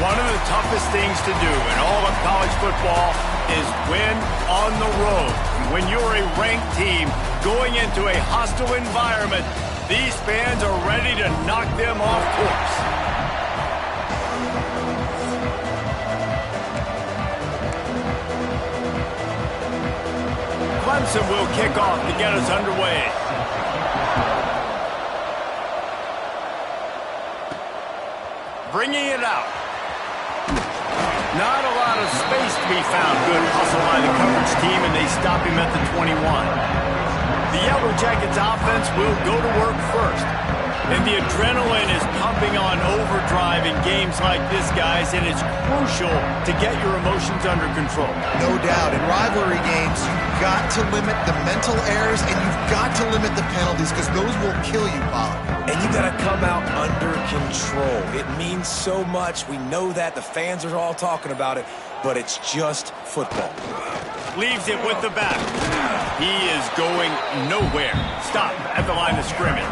One of the toughest things to do in all of college football is win on the road. When you're a ranked team going into a hostile environment, these fans are ready to knock them off course. Clemson will kick off to get us underway. Bringing it out. Not a lot of space to be found. Good hustle by the coverage team, and they stop him at the 21. The Yellow Jackets offense will go to work first. And the adrenaline is pumping on overdrive in games like this, guys, and it's crucial to get your emotions under control. No doubt. In rivalry games, you've got to limit the mental errors, and you've got to limit the penalties because those will kill you, Pollock. And you got to come out under control. It means so much. We know that. The fans are all talking about it, but it's just football. Leaves it with the back. He is going nowhere. Stop at the line of scrimmage.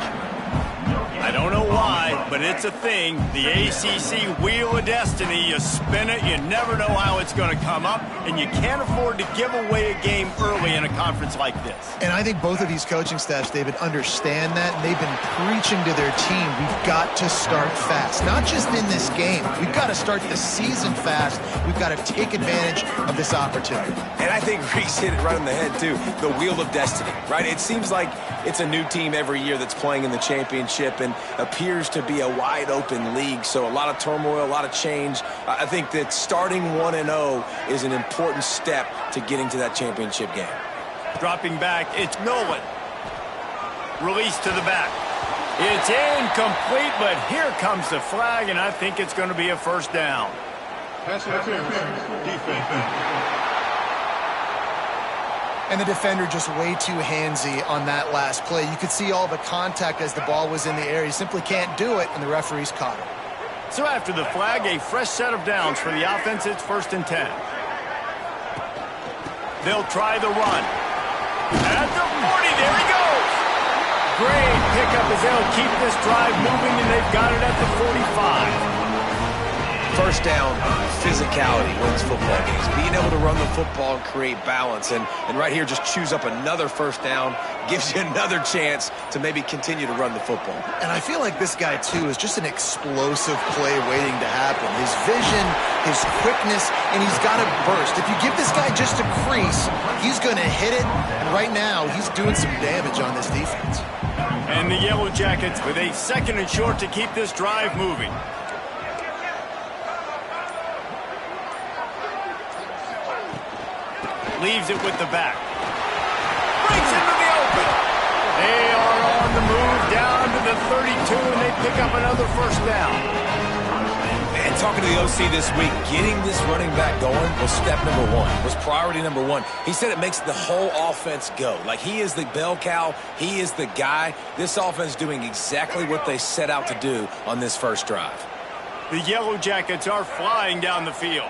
I don't know why, but it's a thing. The ACC Wheel of Destiny. You spin it, you never know how it's going to come up, and you can't afford to give away a game early in a conference like this. And I think both of these coaching staffs, David, understand that, and they've been preaching to their team, we've got to start fast. Not just in this game. We've got to start the season fast. We've got to take advantage of this opportunity. And I think Reese hit it right on the head, too. The Wheel of Destiny, right? It seems like it's a new team every year that's playing in the championship and appears to be a wide-open league, so a lot of turmoil, a lot of change. I think that starting 1-0 is an important step to getting to that championship game. Dropping back, it's Nolan. Release to the back. It's incomplete, but here comes the flag, and I think it's going to be a first down. Pass interference, defense. And the defender just way too handsy on that last play. You could see all the contact as the ball was in the air. He simply can't do it, and the referee's caught it. So after the flag, a fresh set of downs for the offense. It's 1st and 10. They'll try the run. At the 40, there he goes. Great pickup as they'll keep this drive moving, and they've got it at the 45. First down, physicality wins football games. Being able to run the football and create balance. And right here, just choose up another first down, gives you another chance to maybe continue to run the football. And I feel like this guy, too, is just an explosive play waiting to happen. His vision, his quickness, and he's got to burst. If you give this guy just a crease, he's going to hit it. And right now, he's doing some damage on this defense. And the Yellow Jackets with a 2nd and short to keep this drive moving. Leaves it with the back. Breaks into the open. They are on the move down to the 32, and they pick up another first down. And talking to the OC this week, getting this running back going was step number 1, was priority number 1. He said it makes the whole offense go. Like, he is the bell cow. He is the guy. This offense doing exactly what they set out to do on this first drive. The Yellow Jackets are flying down the field.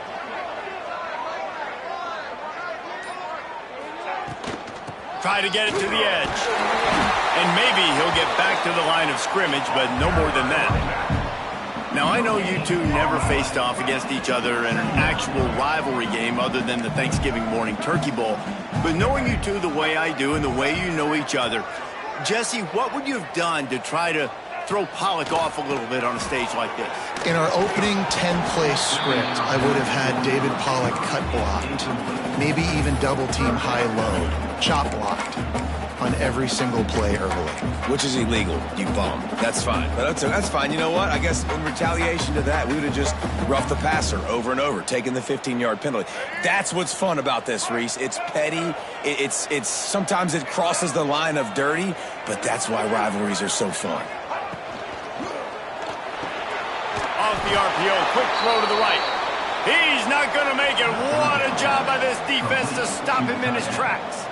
Try to get it to the edge. And maybe he'll get back to the line of scrimmage, but no more than that. Now, I know you two never faced off against each other in an actual rivalry game other than the Thanksgiving morning Turkey Bowl. But knowing you two the way I do and the way you know each other, Jesse, what would you have done to try to throw Pollock off a little bit on a stage like this? In our opening 10-play script, I would have had David Pollock cut blocked, maybe even double-team high-low, chop blocked on every single play early. Which is illegal, you bum. That's fine. But that's fine. You know what? I guess in retaliation to that, we would have just roughed the passer over and over, taking the 15-yard penalty. That's what's fun about this, Reese. It's petty. It's sometimes it crosses the line of dirty, but that's why rivalries are so fun. Off the RPO, quick throw to the right. He's not going to make it. What a job by this defense to stop him in his tracks.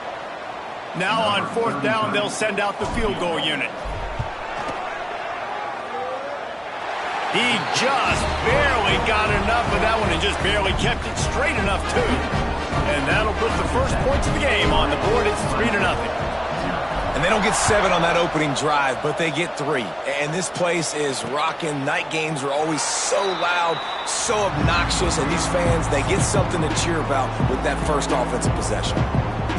Now on 4th down, they'll send out the field goal unit. He just barely got enough of that one and just barely kept it straight enough, too. And that'll put the first points of the game on the board. It's 3-0. And they don't get 7 on that opening drive, but they get 3. And this place is rocking. Night games are always so loud, so obnoxious, and these fans, they get something to cheer about with that first offensive possession.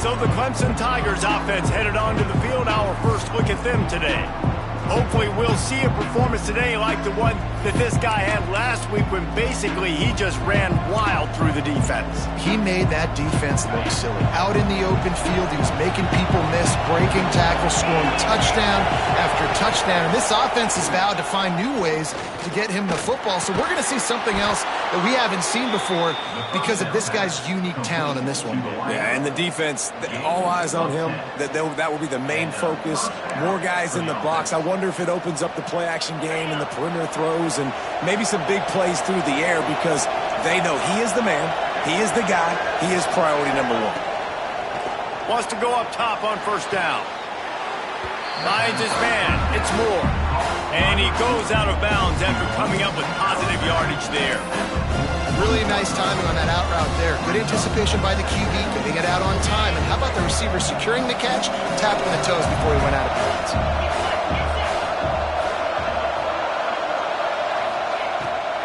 So the Clemson Tigers offense headed onto the field. Our first look at them today. Hopefully we'll see a performance today like the one that this guy had last week when basically he just ran wild through the defense. He made that defense look silly. Out in the open field, he was making people miss, breaking tackles, scoring touchdown after touchdown. And this offense has vowed to find new ways to get him the football. So we're going to see something else that we haven't seen before because of this guy's unique talent in this one. Yeah, and the defense, all eyes on him. That will be the main focus. More guys in the box. I wonder if it opens up the play-action game and the perimeter throws and maybe some big plays through the air because they know he is the man, he is the guy, he is priority number 1. Wants to go up top on first down. Finds his man. It's Moore. And he goes out of bounds after coming up with positive yardage there. Really nice timing on that out route there. Good anticipation by the QB, getting it out on time. And how about the receiver securing the catch, tapping the toes before he went out of bounds.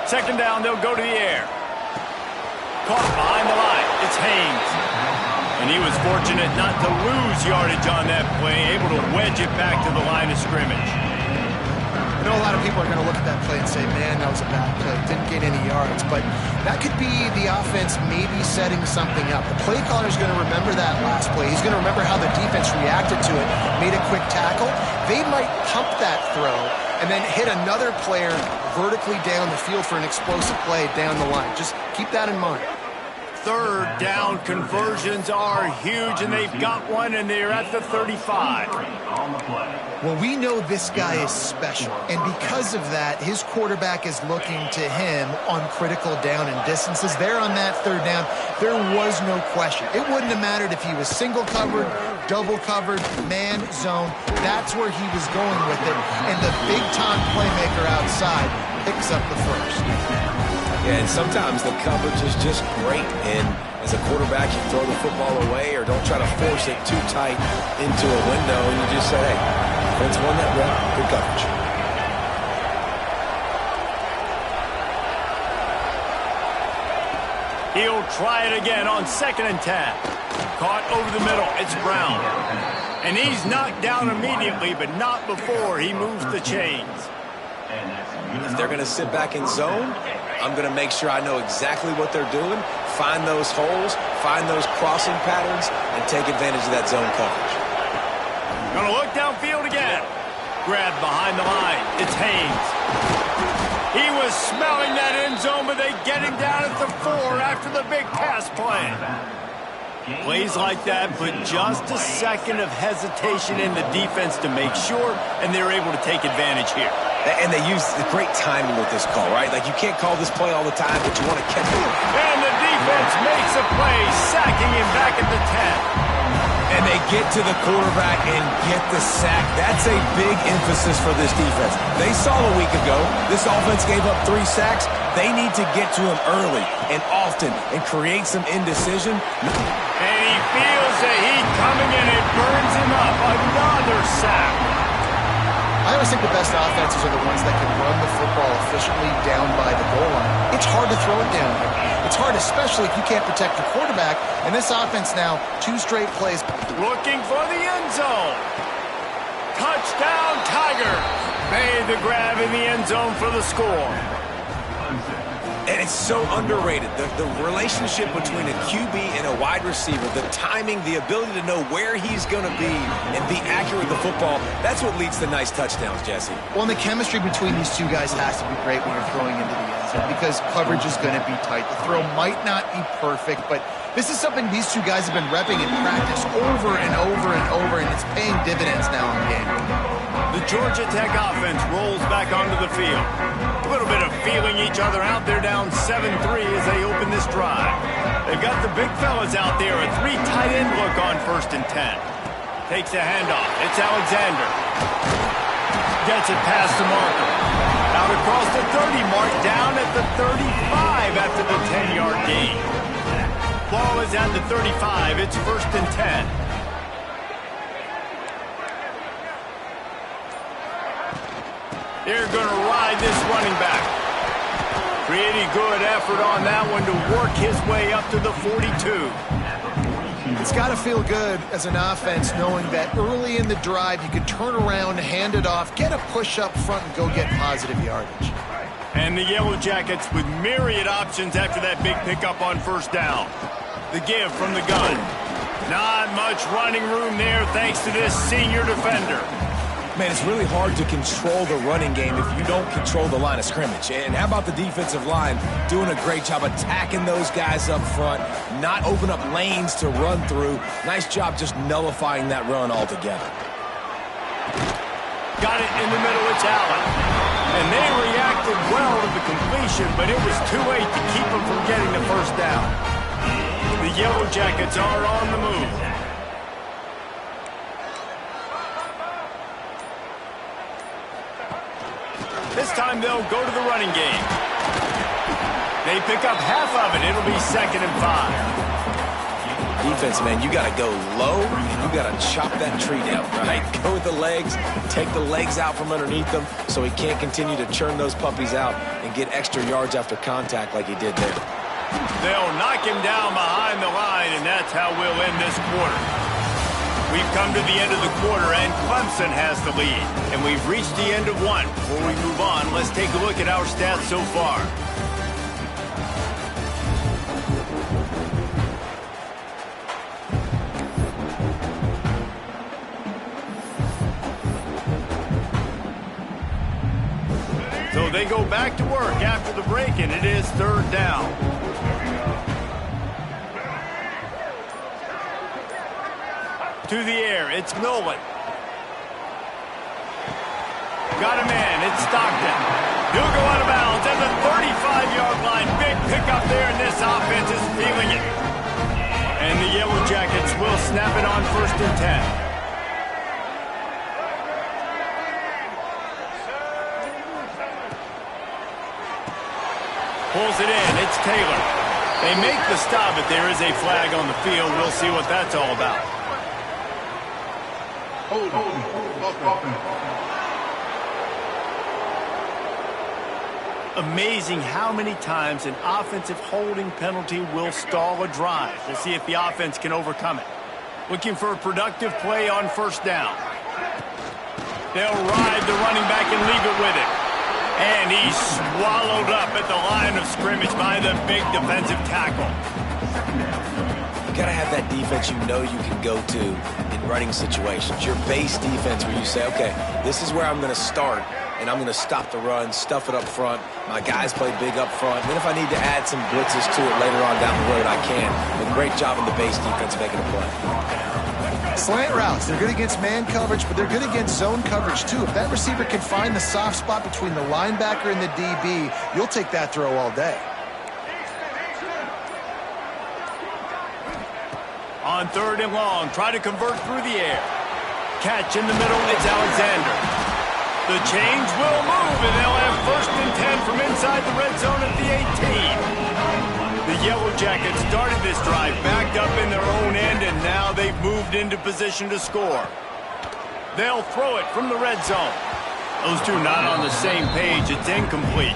Second down, they'll go to the air. Caught behind the line. It's Haynes. And he was fortunate not to lose yardage on that play, able to wedge it back to the line of scrimmage. I know a lot of people are going to look at that play and say, man, that was a bad play. Didn't get any yards. But that could be the offense maybe setting something up. The play caller is going to remember that last play. He's going to remember how the defense reacted to it, made a quick tackle. They might pump that throw and then hit another player vertically down the field for an explosive play down the line. Just keep that in mind. Third down conversions are huge, and they've got one, and they're at the 35. Well, we know this guy is special, and because of that, his quarterback is looking to him on critical down and distances. There on that third down, there was no question. It wouldn't have mattered if he was single covered, double covered, man, zone. That's where he was going with it, and the big-time playmaker outside picks up the first. Yeah, and sometimes the coverage is just great, and as a quarterback, you throw the football away or don't try to force it too tight into a window, and you just say, hey, defense won that rep, good coverage. He'll try it again on 2nd and 10. Caught over the middle, it's Brown. And he's knocked down immediately, but not before he moves the chains. If they're going to sit back in zone, I'm going to make sure I know exactly what they're doing, find those holes, find those crossing patterns, and take advantage of that zone coverage. Going to look downfield again. Grabbed behind the line. It's Haynes. He was smelling that end zone, but they get him down at the 4 after the big pass play. Plays like that, but just a second of hesitation in the defense to make sure, and they're able to take advantage here. And they use great timing with this call, right? Like, you can't call this play all the time, but you want to catch it. And the defense makes a play, sacking him back at the 10. And they get to the quarterback and get the sack. That's a big emphasis for this defense. They saw a week ago, this offense gave up 3 sacks. They need to get to him early and often and create some indecision. And he feels the heat coming and it burns him up. Another sack. I always think the best offenses are the ones that can run the football efficiently down by the goal line. It's hard to throw it down there. It's hard, especially if you can't protect your quarterback. And this offense now, 2 straight plays. Looking for the end zone. Touchdown, Tigers. Made the grab in the end zone for the score. And it's so underrated. The relationship between a QB and a wide receiver, the timing, the ability to know where he's going to be and be accurate with the football, that's what leads to nice touchdowns, Jesse. Well, and the chemistry between these 2 guys has to be great when you're throwing into the end zone because coverage is going to be tight. The throw might not be perfect, but this is something these 2 guys have been repping in practice over and over and over, and it's paying dividends now in game. The Georgia Tech offense rolls back onto the field. A little bit of feeling each other out. They're down 7-3 as they open this drive. They've got the big fellas out there. A 3 tight end look on 1st and 10. Takes the handoff. It's Alexander. Gets it past the marker. Out across the 30 mark, down at the 35 after the 10-yard gain. Ball is at the 35. It's 1st and 10. They're going to ride this running back. Pretty good effort on that one to work his way up to the 42. It's got to feel good as an offense knowing that early in the drive you can turn around, hand it off, get a push up front, and go get positive yardage. And the Yellow Jackets with myriad options after that big pickup on first down. The give from the gun. Not much running room there thanks to this senior defender. Man, it's really hard to control the running game if you don't control the line of scrimmage. And how about the defensive line doing a great job attacking those guys up front, not open up lanes to run through. Nice job just nullifying that run altogether. Got it in the middle, it's Allen. And they reacted well to the completion, but it was too late to keep them from getting the first down. The Yellow Jackets are on the move. This time they'll go to the running game. They pick up half of it. It'll be 2nd and 5. Defense, man, you got to go low, and you got to chop that tree down, right? Go with the legs, take the legs out from underneath them so he can't continue to churn those puppies out and get extra yards after contact like he did there. They'll knock him down behind the line, and that's how we'll end this quarter. We've come to the end of the quarter, and Clemson has the lead. And we've reached the end of one. Before we move on, let's take a look at our stats so far. So they go back to work after the break, and it is 3rd down. To the air, it's Nolan. Got a man, it's Stockton. He'll go out of bounds at the 35-yard line. Big pickup there, and this offense is feeling it. And the Yellow Jackets will snap it on 1st and 10. Pulls it in, it's Taylor. They make the stop, but there is a flag on the field. We'll see what that's all about. Amazing how many times an offensive holding penalty will stall a drive. We'll see if the offense can overcome it. Looking for a productive play on 1st down. They'll ride the running back and leave it with him. And he's swallowed up at the line of scrimmage by the big defensive tackle. You got to have that defense you know you can go to in running situations. Your base defense where you say, okay, this is where I'm going to start, and I'm going to stop the run, stuff it up front. My guys play big up front. And then if I need to add some blitzes to it later on down the road, I can. But great job in the base defense making a play. Slant routes, they're good against man coverage, but they're good against zone coverage too. If that receiver can find the soft spot between the linebacker and the DB, you'll take that throw all day. On 3rd and long, try to convert through the air. Catch in the middle, it's Alexander. The chains will move, and they'll have 1st and 10 from inside the red zone at the 18. The Yellow Jackets started this drive backed up in their own end, and now they've moved into position to score. They'll throw it from the red zone. Those two not on the same page. It's incomplete.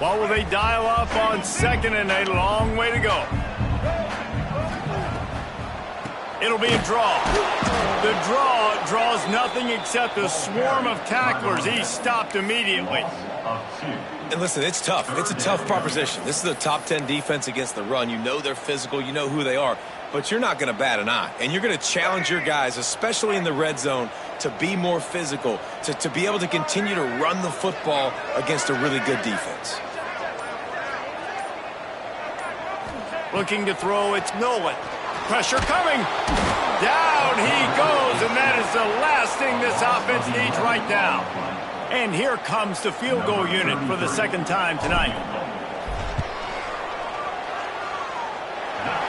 What will they dial up on 2nd and a long way to go? It'll be a draw. The draw draws nothing except a swarm of tacklers. He's stopped immediately. And listen, it's tough. It's a tough proposition. This is a top 10 defense against the run. You know they're physical. You know who they are. But you're not going to bat an eye. And you're going to challenge your guys, especially in the red zone, to be more physical, to be able to continue to run the football against a really good defense. Looking to throw, it's Nolan. Pressure coming. Down he goes, and that is the last thing this offense needs right now. And here comes the field goal unit for the 2nd time tonight.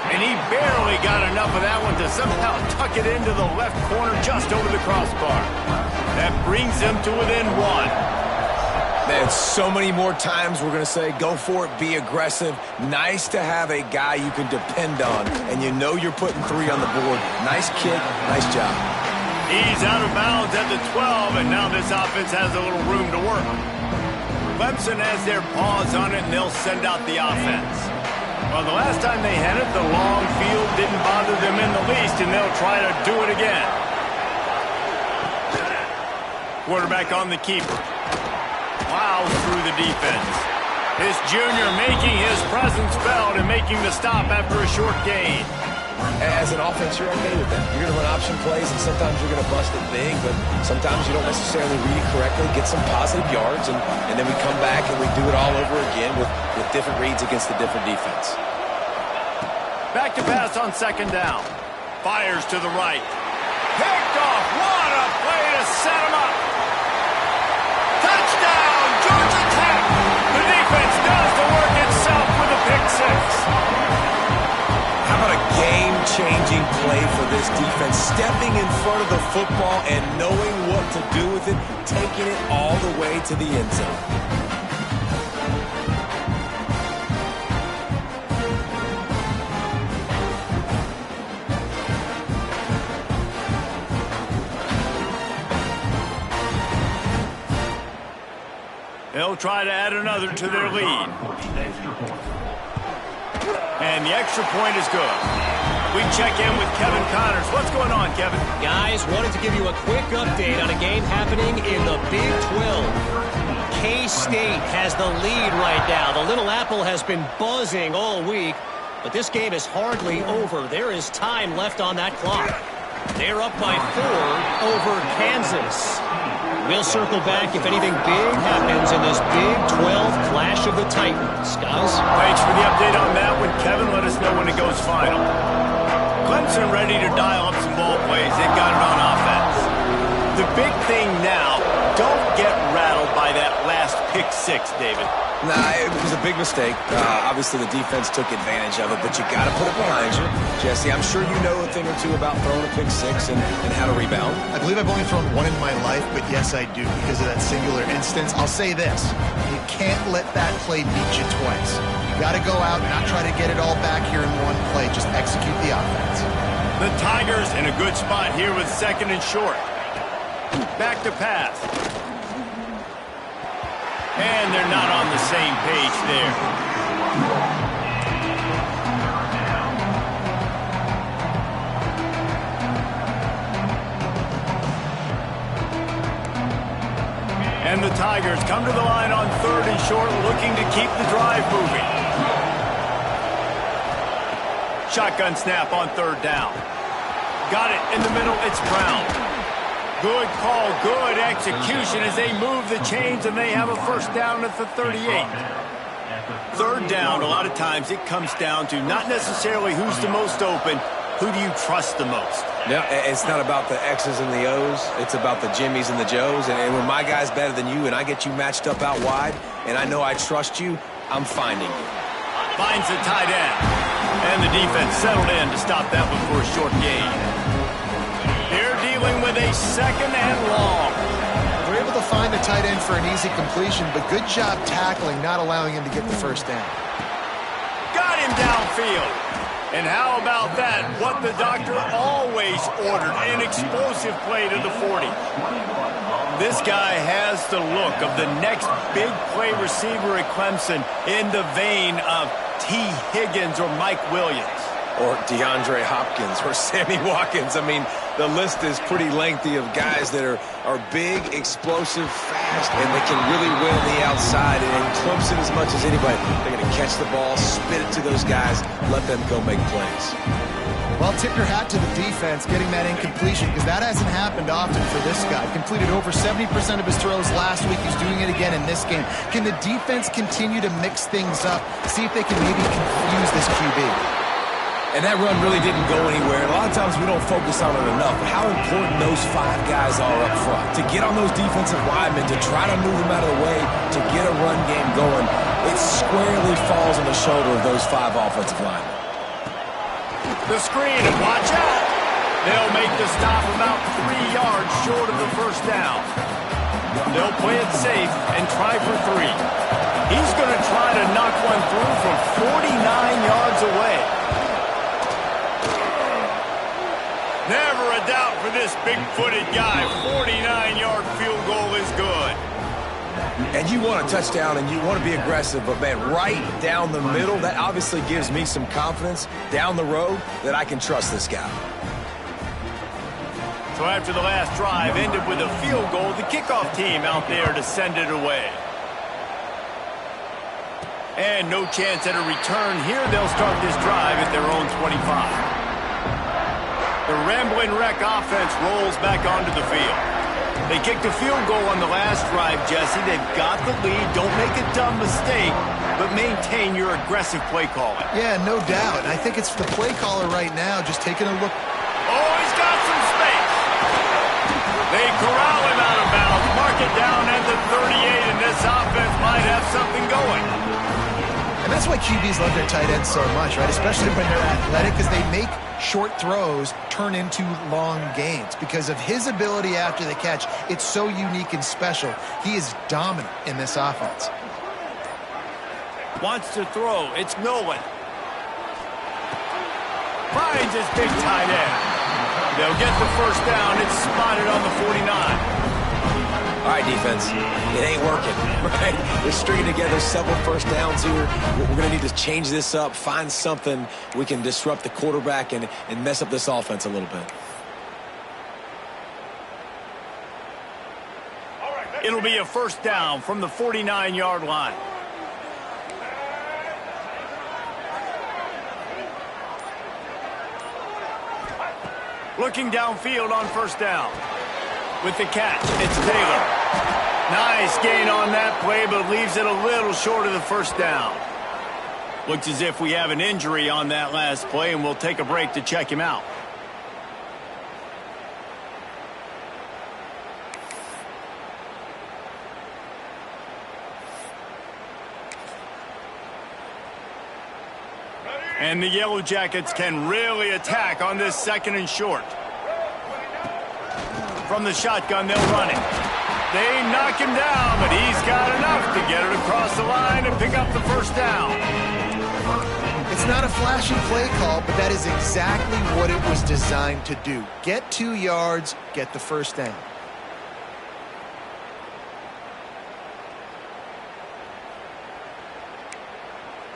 And he barely got enough of that one to somehow tuck it into the left corner just over the crossbar. That brings them to within 1. Man, so many more times we're going to say, go for it, be aggressive. Nice to have a guy you can depend on, and you know you're putting 3 on the board. Nice kick, nice job. He's out of bounds at the 12, and now this offense has a little room to work. Clemson has their paws on it, and they'll send out the offense. Well, the last time they had it, the long field didn't bother them in the least, and they'll try to do it again. Quarterback on the keeper. Plows through the defense. This junior making his presence felt and making the stop after a short gain. As an offense, you're okay with that. You're going to run option plays, and sometimes you're going to bust it big, but sometimes you don't necessarily read it correctly, get some positive yards, and then we come back and we do it all over again with different reads against the different defense. Back to pass on second down. Fires to the right. Picked off. What a play to set him up. Touchdown, Georgia Tech. The defense does the work itself with a pick 6. How about a game-changing play for this defense? Stepping in front of the football and knowing what to do with it, taking it all the way to the end zone. They'll try to add another to their lead. And the extra point is good. We check in with Kevin Connors. What's going on, Kevin? Guys, wanted to give you a quick update on a game happening in the Big 12. K-State has the lead right now. The Little Apple has been buzzing all week, but this game is hardly over. There is time left on that clock. They're up by 4 over Kansas. We'll circle back if anything big happens in this Big 12 Clash of the Titans. Guys? Thanks for the update on that one, Kevin. Let us know when it goes final. Clemson ready to dial up some ball plays. They've got it on offense. The big thing now, don't get rattled by that last pick 6, David. Nah, it was a big mistake. Obviously, the defense took advantage of it, but you got to put it behind you. Jesse, I'm sure you know a thing or two about throwing a pick 6 and how to rebound. I believe I've only thrown 1 in my life, but yes, I do because of that singular instance. I'll say this. You can't let that play beat you twice. You got to go out and not try to get it all back here in one play. Just execute the offense. The Tigers in a good spot here with 2nd and short. Back to pass. And they're not on the same page there. And the Tigers come to the line on 3rd and short, looking to keep the drive moving. Shotgun snap on 3rd down. Got it in the middle, it's Brown. Good call, good execution as they move the chains and they have a 1st down at the 38. 3rd down, a lot of times it comes down to not necessarily who's the most open, who do you trust the most? Yeah, it's not about the X's and the O's. It's about the Jimmies and the Joes. And when my guy's better than you and I get you matched up out wide and I know I trust you, I'm finding you. Finds the tight end. And the defense settled in to stop that one for a short gain. They're dealing with a 2nd and long. They're able to find the tight end for an easy completion, but good job tackling, not allowing him to get the 1st down. Got him downfield. And how about that? What the doctor always ordered, an explosive play to the 40. This guy has the look of the next big play receiver at Clemson in the vein of T. Higgins or Mike Williams. Or DeAndre Hopkins or Sammy Watkins. I mean, the list is pretty lengthy of guys that are big, explosive, fast, and they can really win on the outside. And Clemson, as much as anybody, they're going to catch the ball, spit it to those guys, let them go make plays. Well, tip your hat to the defense getting that incompletion because that hasn't happened often for this guy. Completed over 70% of his throws last week. He's doing it again in this game. Can the defense continue to mix things up, see if they can maybe confuse this QB? And that run really didn't go anywhere. And a lot of times we don't focus on it enough. But how important those 5 guys are up front. To get on those defensive linemen, to try to move them out of the way, to get a run game going, it squarely falls on the shoulder of those 5 offensive linemen. The screen, and watch out. They'll make the stop about 3 yards short of the 1st down. They'll play it safe and try for 3. He's going to try to knock one through from 49 yards away. Never a doubt for this big-footed guy. 49-yard field goal is good. And you want a touchdown and you want to be aggressive, but, man, right down the middle, that obviously gives me some confidence down the road that I can trust this guy. So after the last drive ended with a field goal, the kickoff team out there to send it away. And no chance at a return here. They'll start this drive at their own 25. The Rambling Wreck offense rolls back onto the field. They kicked a field goal on the last drive, Jesse. They've got the lead. Don't make a dumb mistake, but maintain your aggressive play calling. Yeah, no doubt. I think it's the play caller right now just taking a look. Oh, he's got some space. They corral him out of bounds. Mark it down at the 38, and this offense might have something going. And that's why QBs love their tight ends so much, right? Especially when they're athletic, because they make short throws turn into long gains. Because of his ability after the catch, it's so unique and special. He is dominant in this offense. Wants to throw. It's Nolan. Finds his big tight end. They'll get the first down. It's spotted on the 49. All right, defense, it ain't working, right? They're stringing together several first downs here. We're going to need to change this up, find something we can disrupt the quarterback and mess up this offense a little bit. It'll be a first down from the 49-yard line. Looking downfield on first down. With the catch, it's Taylor. Nice gain on that play, but leaves it a little short of the first down. Looks as if we have an injury on that last play, and we'll take a break to check him out. And the Yellow Jackets can really attack on this second and short. From the shotgun, they'll run it. They knock him down, but he's got enough to get it across the line and pick up the first down. It's not a flashy play call, but that is exactly what it was designed to do. Get 2 yards, get the first down.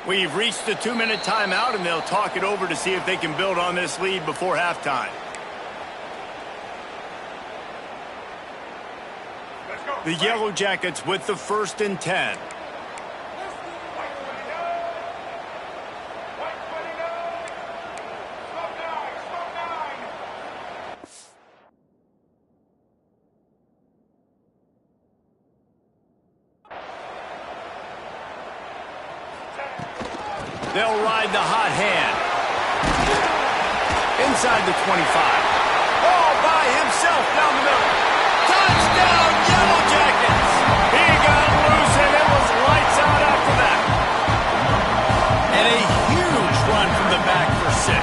We've reached the 2-minute timeout, and they'll talk it over to see if they can build on this lead before halftime. The Yellow Jackets with the 1st and 10. They'll ride the hot hand. Inside the 25. All by himself down the middle. Touchdown, Yellow Jackets! He got loose and it was lights out after that. And a huge run from the back for 6.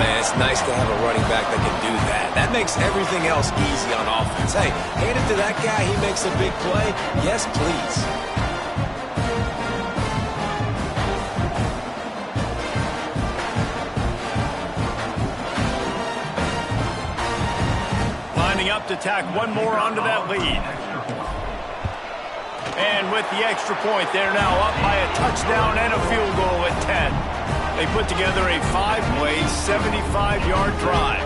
Man, it's nice to have a running back that can do that. That makes everything else easy on offense. Hey, hand it to that guy, he makes a big play. Yes, please. Up to tack one more onto that lead. And with the extra point, they're now up by a touchdown and a field goal at 10. They put together a 5-play, 75-yard drive.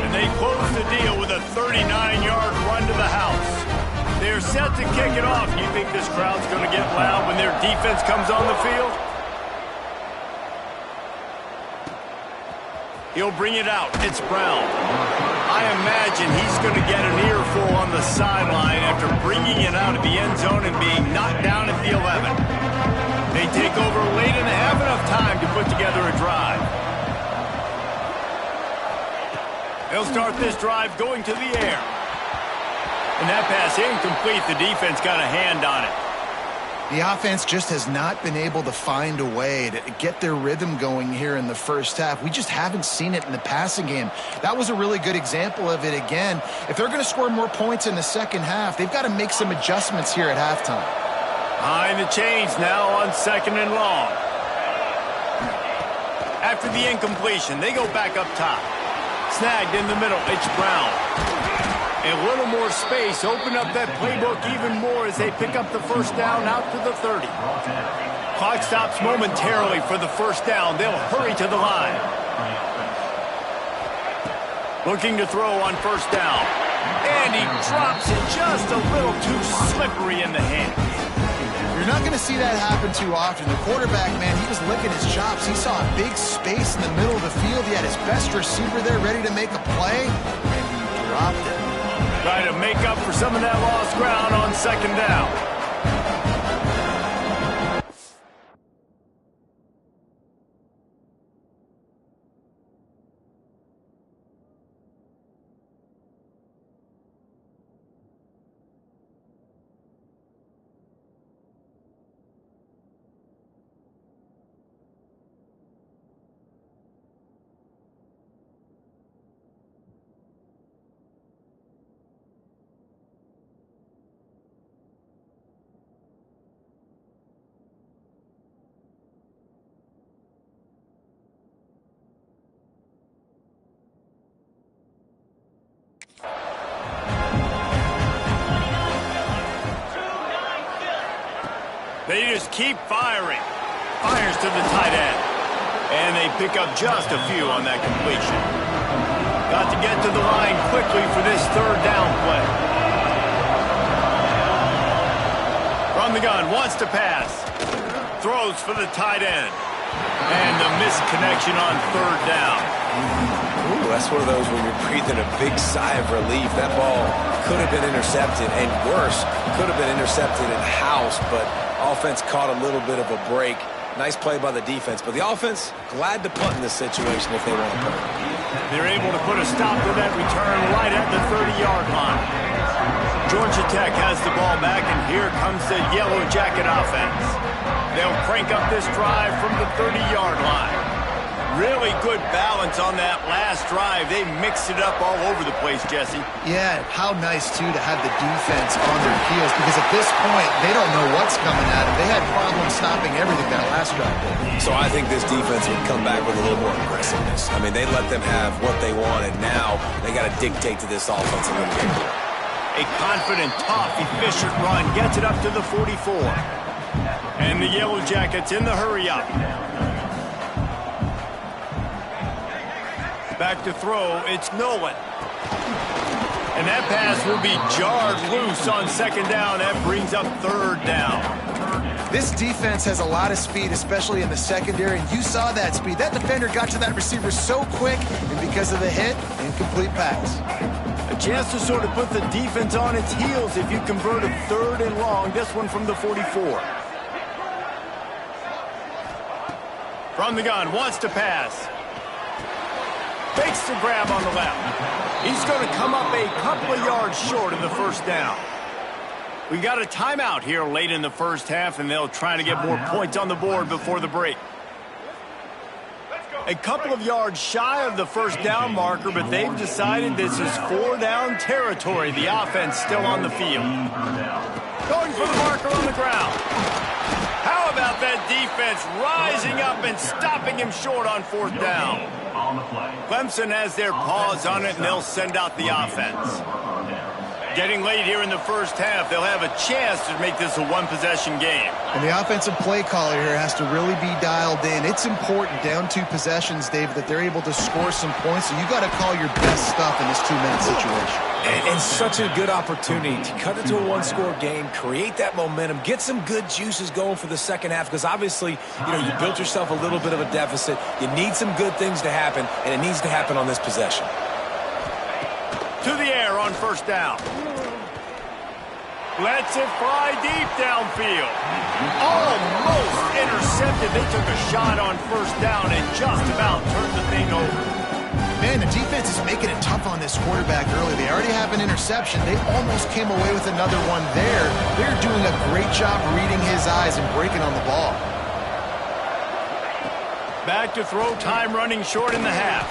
And they close the deal with a 39-yard run to the house. They're set to kick it off. You think this crowd's going to get loud when their defense comes on the field? He'll bring it out. It's Brown. I imagine he's going to get an earful on the sideline after bringing it out of the end zone and being knocked down at the 11. They take over late and have enough time to put together a drive. They'll start this drive going to the air. And that pass incomplete. The defense got a hand on it. The offense just has not been able to find a way to get their rhythm going here in the first half. We just haven't seen it in the passing game. That was a really good example of it again. If they're going to score more points in the second half, they've got to make some adjustments here at halftime. Behind the chains now on 2nd and long. After the incompletion, they go back up top. Snagged in the middle, it's Brown. A little more space, open up that playbook even more as they pick up the first down out to the 30. Clock stops momentarily for the first down. They'll hurry to the line. Looking to throw on first down. And he drops it just a little too slippery in the hands. You're not going to see that happen too often. The quarterback, man, he was licking his chops. He saw a big space in the middle of the field. He had his best receiver there ready to make a play, and he dropped it. Try to make up for some of that lost ground on 2nd down. They just keep firing. Fires to the tight end. And they pick up just a few on that completion. Got to get to the line quickly for this 3rd down play. From the gun, wants to pass. Throws for the tight end. And the missed connection on 3rd down. Ooh, that's one of those where you're breathing a big sigh of relief. That ball could have been intercepted, and worse, could have been intercepted in house, but offense caught a little bit of a break. Nice play by the defense, but the offense glad to punt in this situation if they want to punt. They're able to put a stop to that return right at the 30-yard line. Georgia Tech has the ball back, and here comes the Yellow Jacket offense. They'll crank up this drive from the 30-yard line. Really good balance on that last drive. They mixed it up all over the place, Jesse. Yeah, how nice, too, to have the defense on their heels, because at this point, they don't know what's coming at them. They had problems stopping everything that last drive did. So I think this defense would come back with a little more aggressiveness. I mean, they let them have what they wanted. Now they got to dictate to this offense a little bit more. A confident, tough, efficient run gets it up to the 44. And the Yellow Jackets in the hurry-up. Back to throw, it's Nolan. And that pass will be jarred loose on 2nd down. That brings up 3rd down. This defense has a lot of speed, especially in the secondary, and you saw that speed. That defender got to that receiver so quick, and because of the hit, incomplete pass. A chance to sort of put the defense on its heels if you convert a 3rd and long. This one from the 44. From the gun, wants to pass. Fakes the grab on the left. He's going to come up a couple of yards short of the 1st down. We got a timeout here late in the first half, and they'll try to get more points on the board before the break. A couple of yards shy of the 1st down marker, but they've decided this is 4-down territory. The offense still on the field. Going for the marker on the ground. How about that defense rising up and stopping him short on 4th down? Clemson has their paws on it, and they'll send out the offense. Getting late here in the first half, they'll have a chance to make this a one-possession game. And the offensive play caller here has to really be dialed in. It's important down 2 possessions, Dave, that they're able to score some points. So you got to call your best stuff in this 2-minute situation. And such a good opportunity to cut it to a 1-score game, create that momentum, get some good juices going for the second half, because obviously, you built yourself a little bit of a deficit. You need some good things to happen, and it needs to happen on this possession. To the air on 1st down. Lets it fly deep downfield. Almost intercepted. They took a shot on 1st down and just about turned the thing over. Man, the defense is making it tough on this quarterback early. They already have an interception. They almost came away with another one there. They're doing a great job reading his eyes and breaking on the ball. Back to throw, time running short in the half.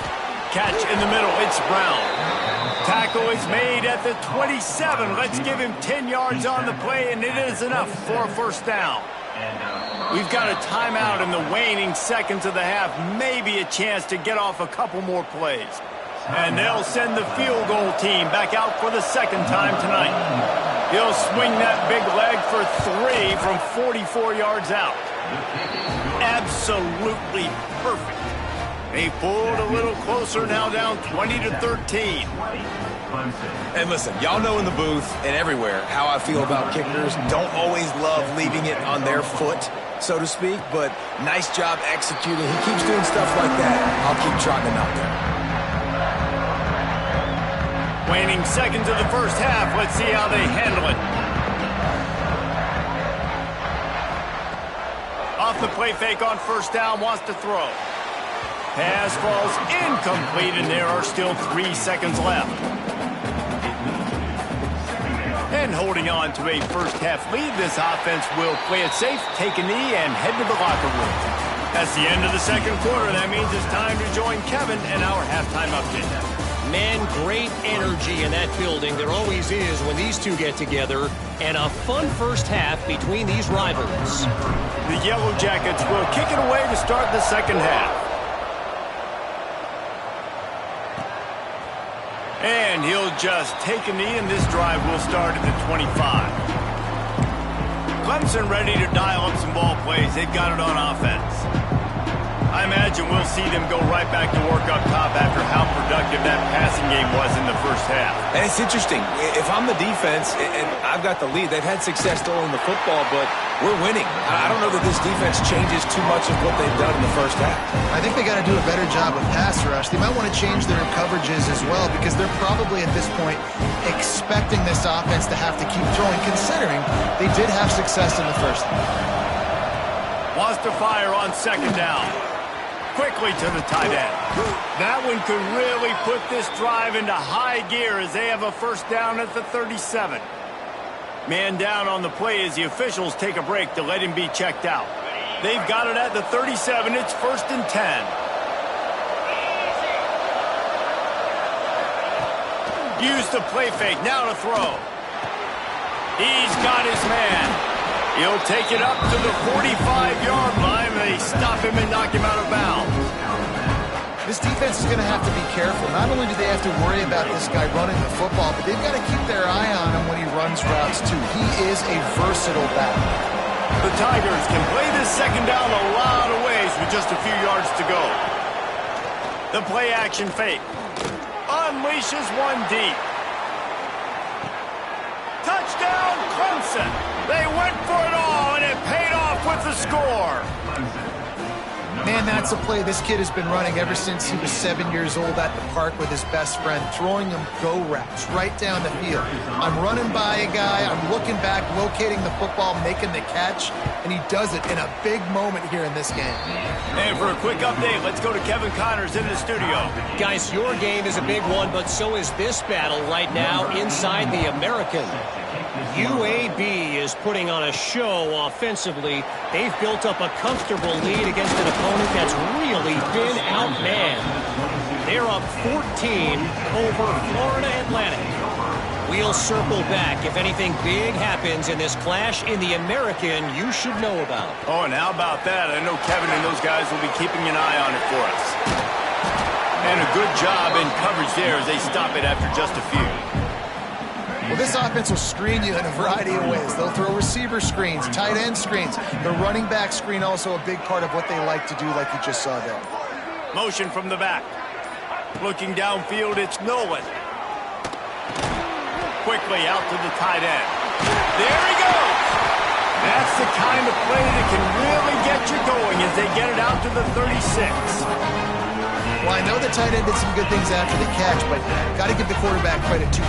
Catch in the middle, it's Brown. Tackle is made at the 27. Let's give him 10 yards on the play, and it is enough for a first down. We've got a timeout in the waning seconds of the half. Maybe a chance to get off a couple more plays. And they'll send the field goal team back out for the second time tonight. He'll swing that big leg for 3 from 44 yards out. Absolutely perfect. They pulled a little closer, now down 20-13. And listen, y'all know in the booth and everywhere how I feel about kickers. Don't always love leaving it on their foot, so to speak, but nice job executing. He keeps doing stuff like that. I'll keep trotting him out there. Waning seconds of the first half. Let's see how they handle it. Off the play fake on first down, wants to throw. Pass falls incomplete, and there are still 3 seconds left. And holding on to a first-half lead, this offense will play it safe, take a knee, and head to the locker room. That's the end of the second quarter. That means it's time to join Kevin and our halftime update. Man, great energy in that building. There always is when these two get together. And a fun first half between these rivals. The Yellow Jackets will kick it away to start the second half. And he'll just take a knee, and this drive will start at the 25. Clemson ready to dial up some ball plays. They've got it on offense. I imagine we'll see them go right back to work up top after how productive that passing game was in the first half. And it's interesting. If I'm the defense and I've got the lead, they've had success throwing the football, but we're winning. I don't know that this defense changes too much of what they've done in the first half. I think they got to do a better job with pass rush. They might want to change their coverages as well, because they're probably at this point expecting this offense to have to keep throwing, considering they did have success in the first half. Wants to fire on second down. Quickly to the tight end. That one could really put this drive into high gear as they have a first down at the 37. Man down on the play as the officials take a break to let him be checked out. They've got it at the 37. It's 1st and 10. Use the play fake. Now to throw. He's got his man. He'll take it up to the 45-yard line. They stop him and knock him out of bounds. This defense is going to have to be careful. Not only do they have to worry about this guy running the football, but they've got to keep their eye on him when he runs routes, too. He is a versatile back. The Tigers can play this second down a lot of ways with just a few yards to go. The play-action fake. Unleashes one deep. Touchdown, Clemson. They went for it all, and it paid off with the score. Man, that's a play this kid has been running ever since he was 7 years old at the park with his best friend, throwing him go routes right down the field. I'm running by a guy, I'm looking back, locating the football, making the catch, and he does it in a big moment here in this game. And for a quick update, let's go to Kevin Connors in the studio. Guys, your game is a big one, but so is this battle right now inside the American. UAB is putting on a show offensively. They've built up a comfortable lead against an opponent that's really been outmanned. They're up 14 over Florida Atlantic. We'll circle back. If anything big happens in this clash in the American, you should know about. Oh, and how about that? I know Kevin and those guys will be keeping an eye on it for us. And a good job in coverage there as they stop it after just a few. Well, this offense will screen you in a variety of ways. They'll throw receiver screens, tight end screens. The running back screen also a big part of what they like to do, like you just saw there. Motion from the back. Looking downfield, it's Nolan. Quickly out to the tight end. There he goes! That's the kind of play that can really get you going as they get it out to the 36. Well, I know the tight end did some good things after the catch, but got to give the quarterback credit, too.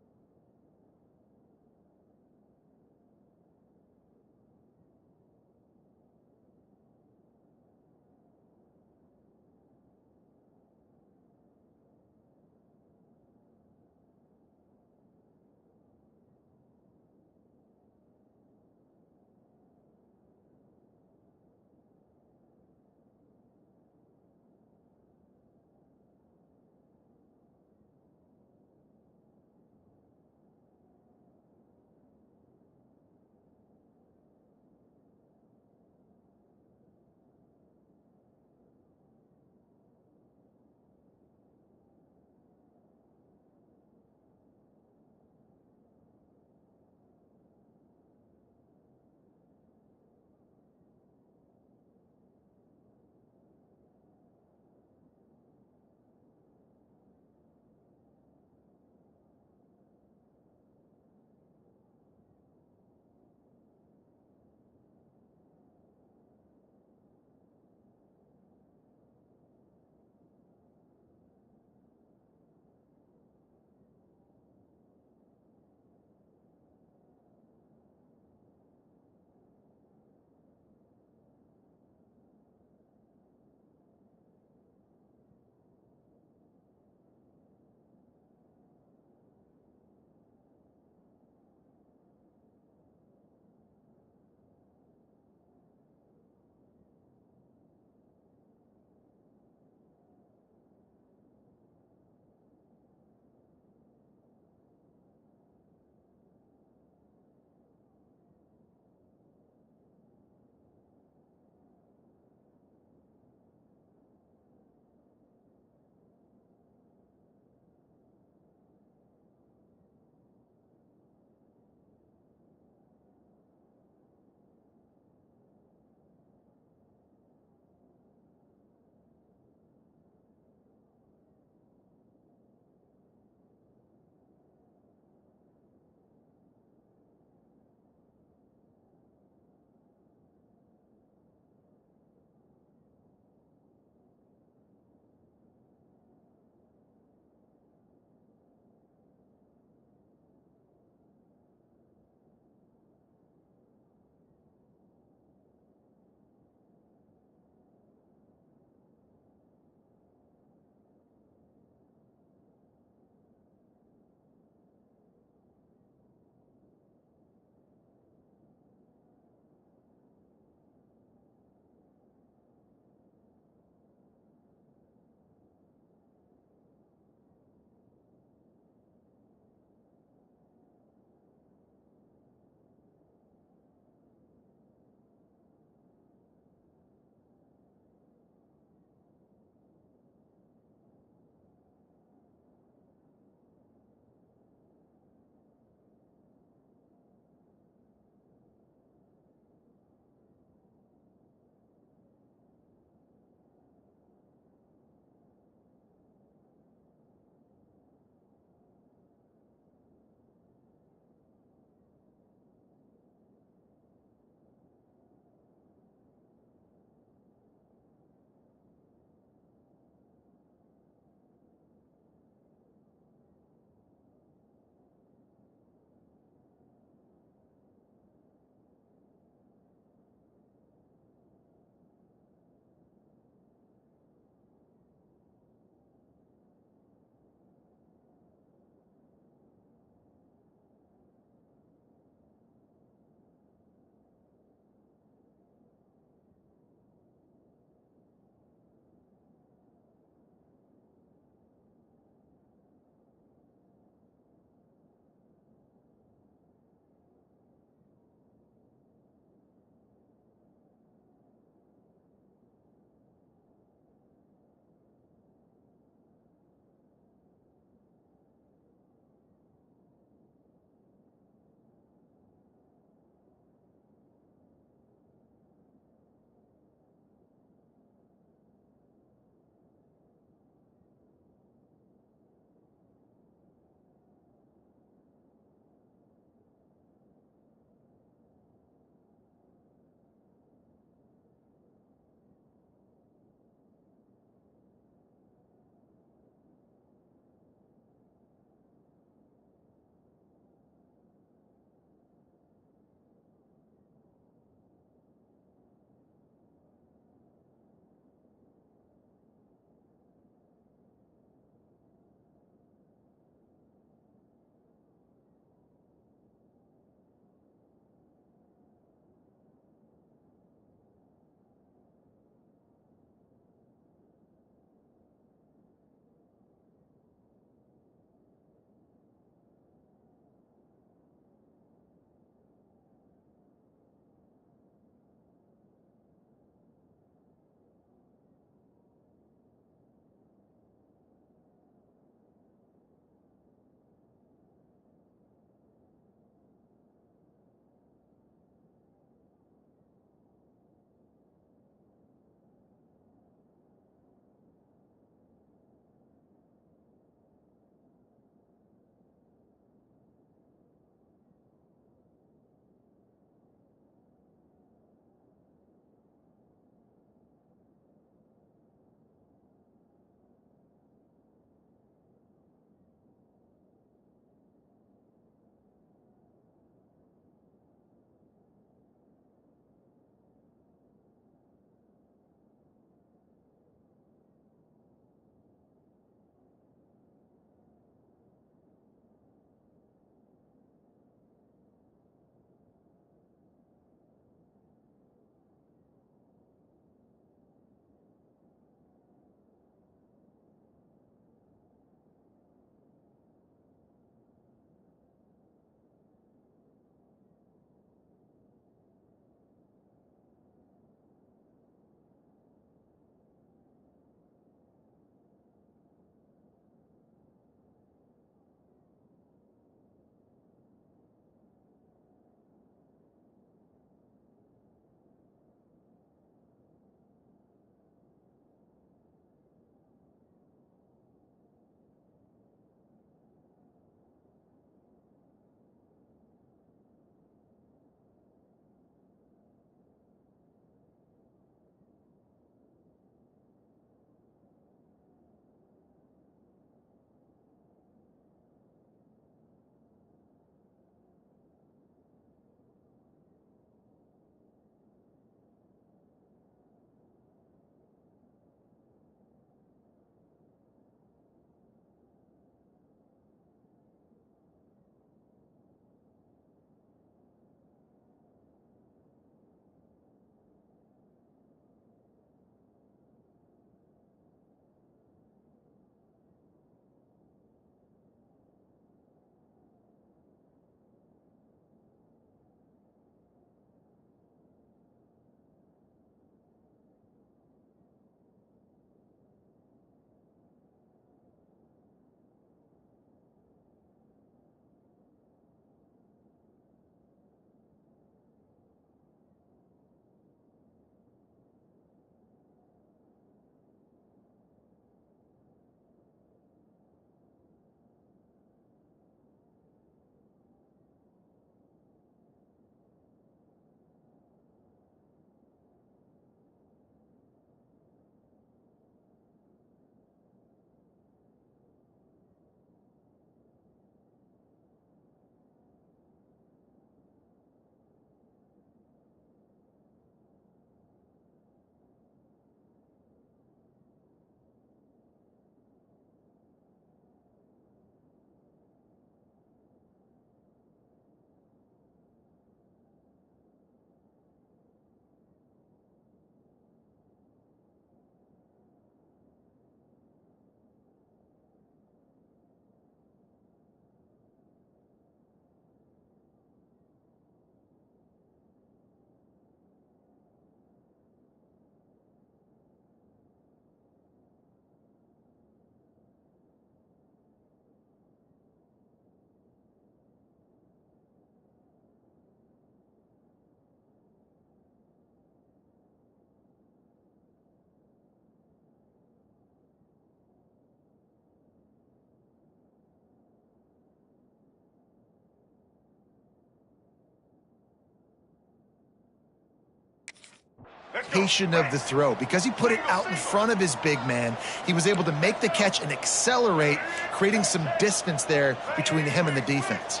of the throw. Because he put it out in front of his big man, he was able to make the catch and accelerate, creating some distance there between him and the defense.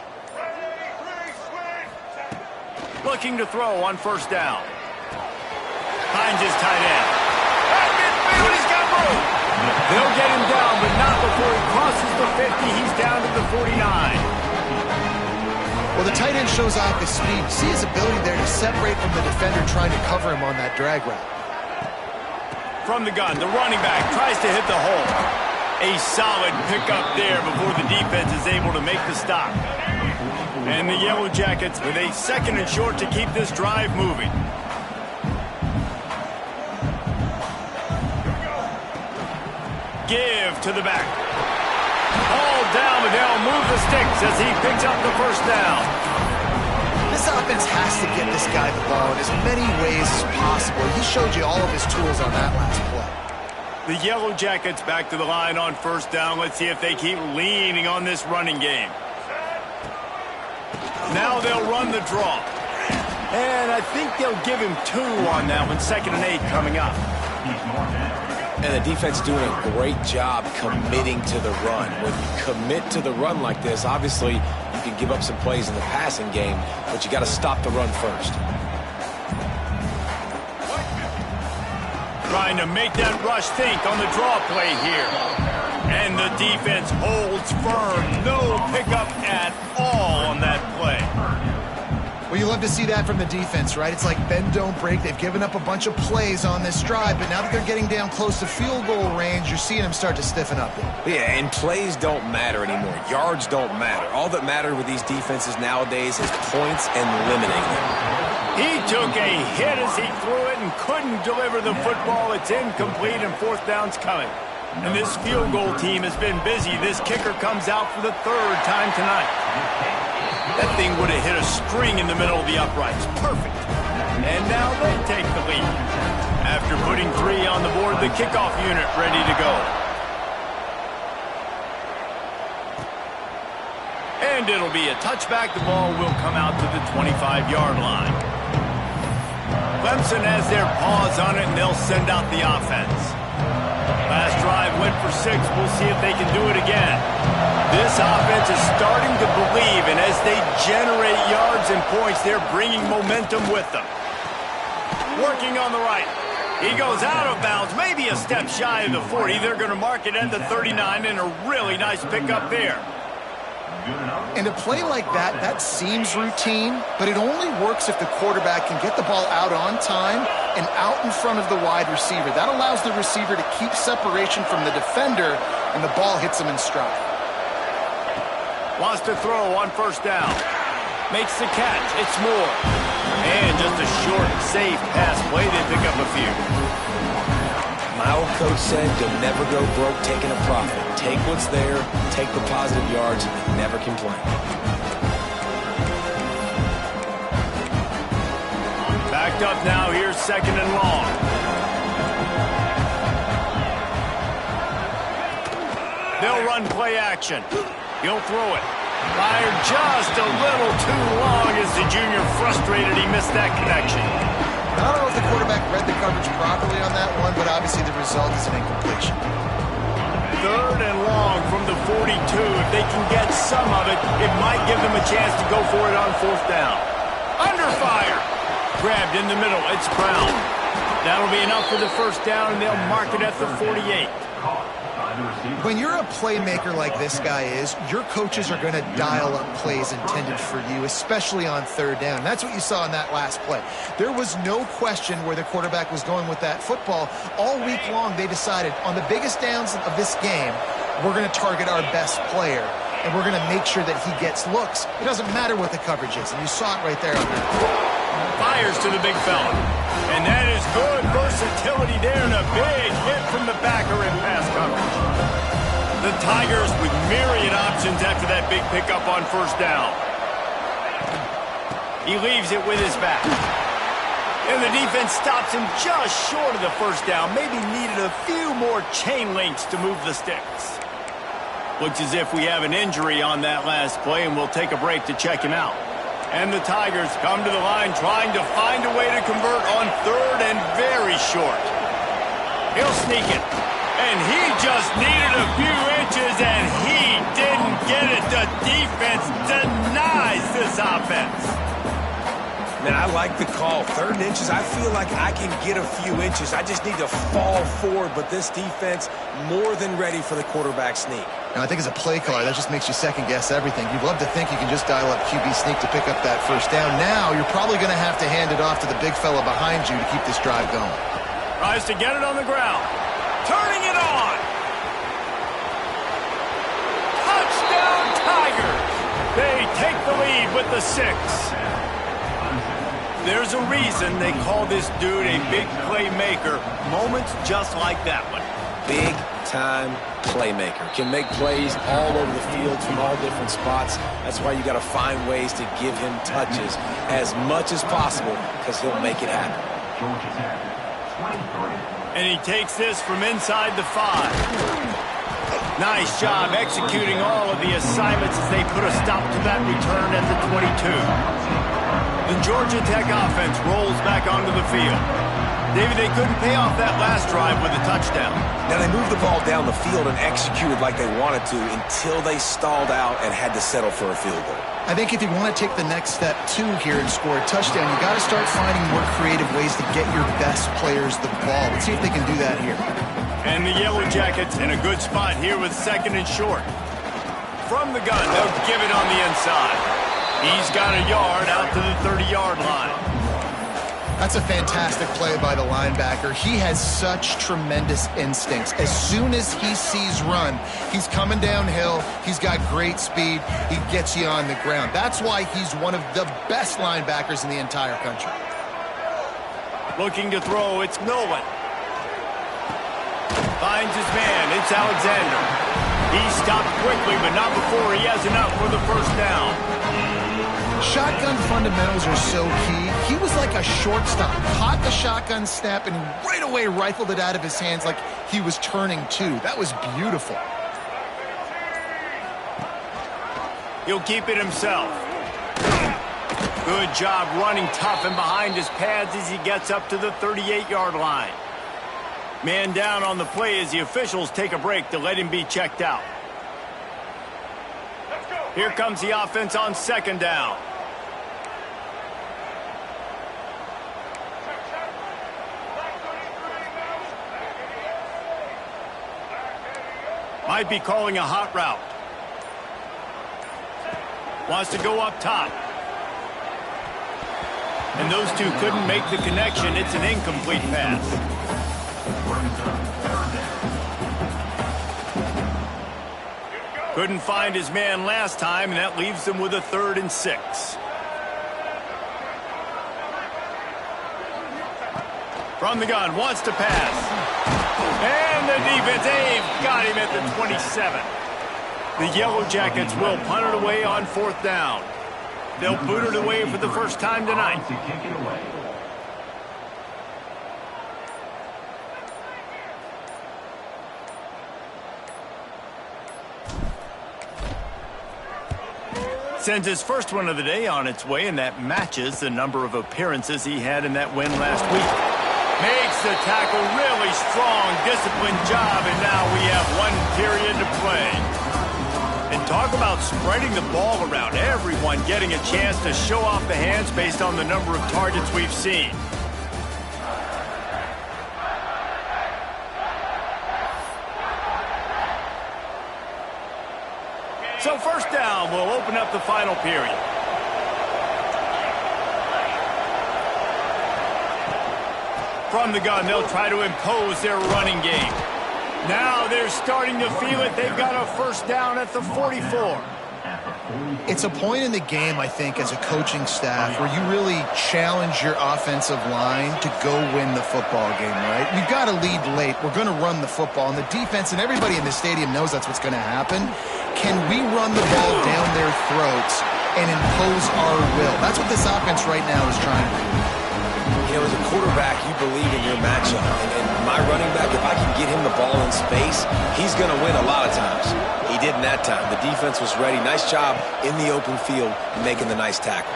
Looking to throw on first down. Finds his tight end. At midfield, he's got room. They'll get him down, but not before he crosses the 50. He's down to the 49. Well, the tight end shows off his speed. See his ability there to separate from the defender trying to cover him on that drag route. From the gun, the running back tries to hit the hole. A solid pickup there before the defense is able to make the stop. And the Yellow Jackets with a 2nd and short to keep this drive moving. Give to the back. All down, but they'll move the sticks as he picks up the first down. This offense has to get this guy the ball in as many ways as possible. He showed you all of his tools on that last play. The Yellow Jackets back to the line on first down. Let's see if they keep leaning on this running game. Now they'll run the draw. And I think they'll give him 2 on that one. 2nd and 8 coming up. And the defense doing a great job committing to the run. When you commit to the run like this, obviously you can give up some plays in the passing game, but you got to stop the run first. Trying to make that rush think on the draw play here. And the defense holds firm. No pickup at all on that play. Well, you love to see that from the defense, right? It's like bend, don't break. They've given up a bunch of plays on this drive, but now that they're getting down close to field goal range, you're seeing them start to stiffen up there. Yeah, and plays don't matter anymore. Yards don't matter. All that matters with these defenses nowadays is points and limiting them. He took a hit as he threw it and couldn't deliver the football. It's incomplete and 4th down's coming. And this field goal team has been busy. This kicker comes out for the 3rd time tonight. That thing would have hit a string in the middle of the uprights. Perfect. And now they take the lead. After putting 3 on the board, the kickoff unit ready to go. And it'll be a touchback. The ball will come out to the 25-yard line. Clemson has their paws on it, and they'll send out the offense. Last drive went for 6. We'll see if they can do it again. This offense is starting to believe, and as they generate yards and points, they're bringing momentum with them. Working on the right. He goes out of bounds, maybe a step shy of the 40. They're going to mark it at the 39, and a really nice pickup there. And a play like that, that seems routine, but it only works if the quarterback can get the ball out on time and out in front of the wide receiver. That allows the receiver to keep separation from the defender, and the ball hits him in stride. Wants to throw on first down. Makes the catch. It's Moore. And just a short, safe pass play. They pick up a few. My old coach said, you'll never go broke taking a profit. Take what's there, take the positive yards, and never complain. Backed up now. Here's 2nd and long. They'll run play action. He'll throw it. Fired just a little too long as the junior frustrated. He missed that connection. I don't know if the quarterback read the coverage properly on that one, but obviously the result is an incompletion. 3rd and long from the 42. If they can get some of it, it might give them a chance to go for it on 4th down. Under fire. Grabbed in the middle. It's Brown. That'll be enough for the 1st down, and they'll mark it at the 48. When you're a playmaker like this guy is, your coaches are going to dial up plays intended for you, especially on 3rd down. That's what you saw in that last play. There was no question where the quarterback was going with that football. All week long, they decided on the biggest downs of this game, we're going to target our best player, and we're going to make sure that he gets looks. It doesn't matter what the coverage is, and you saw it right there on that. Fires to the big fella. And that is good versatility there, and a big hit from the backer in pass coverage. The Tigers with myriad options after that big pickup on 1st down. He leaves it with his back. And the defense stops him just short of the 1st down. Maybe needed a few more chain links to move the sticks. Looks as if we have an injury on that last play, and we'll take a break to check him out. And the Tigers come to the line trying to find a way to convert on third and very short. He'll sneak it. And he just needed a few inches, and he didn't get it. The defense denies this offense. Man, I like the call. 3rd and inches, I feel like I can get a few inches. I just need to fall forward, but this defense more than ready for the quarterback sneak. Now, I think as a play caller, that just makes you second-guess everything. You'd love to think you can just dial up QB sneak to pick up that first down. Now, you're probably going to have to hand it off to the big fella behind you to keep this drive going. Tries to get it on the ground. Turning it on. Touchdown, Tigers. They take the lead with the 6. There's a reason they call this dude a big playmaker. Moments just like that one. Big-time playmaker. Can make plays all over the field from all different spots. That's why you got to find ways to give him touches as much as possible because he'll make it happen. And he takes this from inside the 5. Nice job executing all of the assignments as they put a stop to that return at the 22. The Georgia Tech offense rolls back onto the field. David, they couldn't pay off that last drive with a touchdown. Now, they moved the ball down the field and executed like they wanted to until they stalled out and had to settle for a field goal. I think if you want to take the next step, too, here and score a touchdown, you got to start finding more creative ways to get your best players the ball. Let's see if they can do that here. And the Yellow Jackets in a good spot here with 2nd and short. From the gun, they'll give it on the inside. He's got a yard out to the 30-yard line. That's a fantastic play by the linebacker. He has such tremendous instincts. As soon as he sees run, he's coming downhill. He's got great speed. He gets you on the ground. That's why he's one of the best linebackers in the entire country. Looking to throw, it's Nolan. Finds his man, it's Alexander. He stopped quickly, but not before he has enough for the first down. Shotgun fundamentals are so key. He was like a shortstop. Caught the shotgun snap and right away rifled it out of his hands like he was turning two. That was beautiful. He'll keep it himself. Good job running tough and behind his pads as he gets up to the 38-yard line. Man down on the play as the officials take a break to let him be checked out. Here comes the offense on 2nd down. Might be calling a hot route. Wants to go up top. And those two couldn't make the connection. It's an incomplete pass. Couldn't find his man last time, and that leaves them with a 3rd and 6. From the gun, wants to pass. And the defense, they've got him at the 27. The Yellow Jackets will punt it away on 4th down. They'll boot it away for the first time tonight. Sends his first one of the day on its way, and that matches the number of appearances he had in that win last week. Makes the tackle, really strong, disciplined job, and now we have 1 period to play. And talk about spreading the ball around, everyone getting a chance to show off the hands based on the number of targets we've seen. So 1st down will open up the final period. From the gun, they'll try to impose their running game. Now they're starting to feel it. They've got a 1st down at the 44. It's a point in the game, I think, as a coaching staff where you really challenge your offensive line to go win the football game, right? We've got to lead late. We're going to run the football. And the defense and everybody in the stadium knows that's what's going to happen. Can we run the ball down their throats and impose our will? That's what this offense right now is trying to do. You know, as a quarterback, you believe in your matchup. And my running back, if I can get him the ball in space, he's going to win a lot of times. He didn't that time. The defense was ready. Nice job in the open field making the nice tackle.